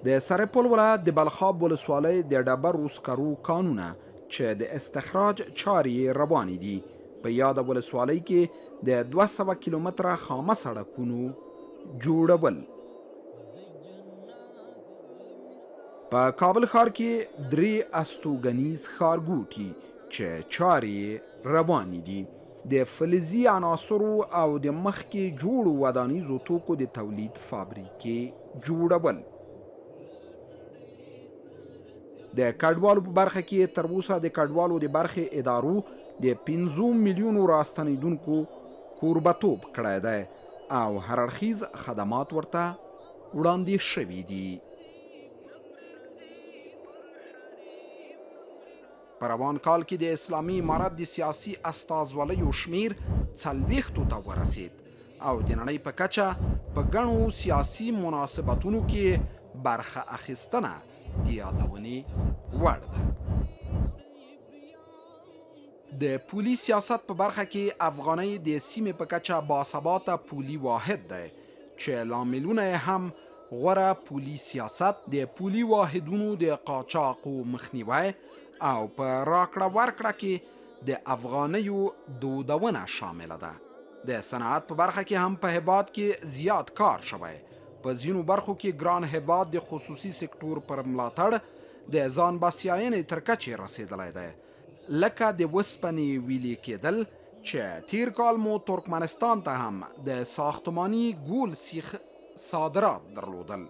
د سرپل ولایت د بلخاب ولسوالۍ د ډبرو سکرو کانونه چې د استخراج چارې روانې دي په یاده ولسوالۍ کې د 200 کیلومتره خامه سړکونو جوړول. په کابل ښار کې 3 استوګنیز ښارګوټي چې چارې روانې دي د فلزي عناصرو او د مخکې جوړو ودانیزو توکو د تولید فابریکې جوړول. د کډوالو په برخه کې تر اوسه د کډوالو د برخې ادارو د 15 میلیونو راستنیدونکو کوربتوب کړی دی او هر اړخیز خدمات ورته وړاندې شوي دي. په روان کال کې د اسلامي امارت د سیاسي استازولیو شمیر 40 ته ورسید او د نړۍ په کچه په ګڼو سیاسي مناسبتونو کې برخه اخیستنه د یادونې وړ ده. د پولي سیاست په برخه کې افغانۍ د سیمې په کچه باثباته پولي واحد دی چې لاملونه هم غوره پولي سیاست، د پولي واحدونو د قاچاقو مخنیوی او په راکړه ورکړه کې د افغانیو دودونه شامله ده. د صنعت په برخه کې هم په هیواد کې زیات کار شوی. په ځینو برخو کې ګران هیواد د خصوصي سکتور پر ملاتړ د ځان بسیاینې تر کچې رسیدلی دی، لکه د وسپنې ویلې کېدل چې تیر کال مو ترکمنستان ته هم د ساختماني ګول سیخ صادرات درلودل.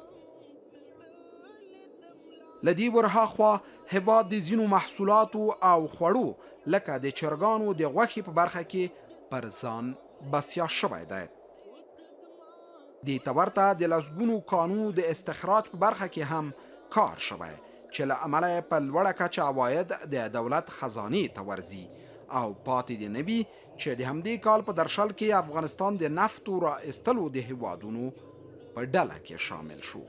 لدی ورهاخوا هیواد د ځینو محصولاتو او خوړو لکه د چرګانو د غوښې په برخه کې پر ځان بسیا شوی دی. دې ته ورته د لسګونو کانونو د استخراج په برخه کې هم کار شوی چې له امله یې په لوړه کچه عواید د دولت خزانې ته ورځي او پاتې دې نه وي چې د همدې کال په درشل کې افغانستان د نفتو را ایستلو د هیوادونو په ډله کې شامل شو.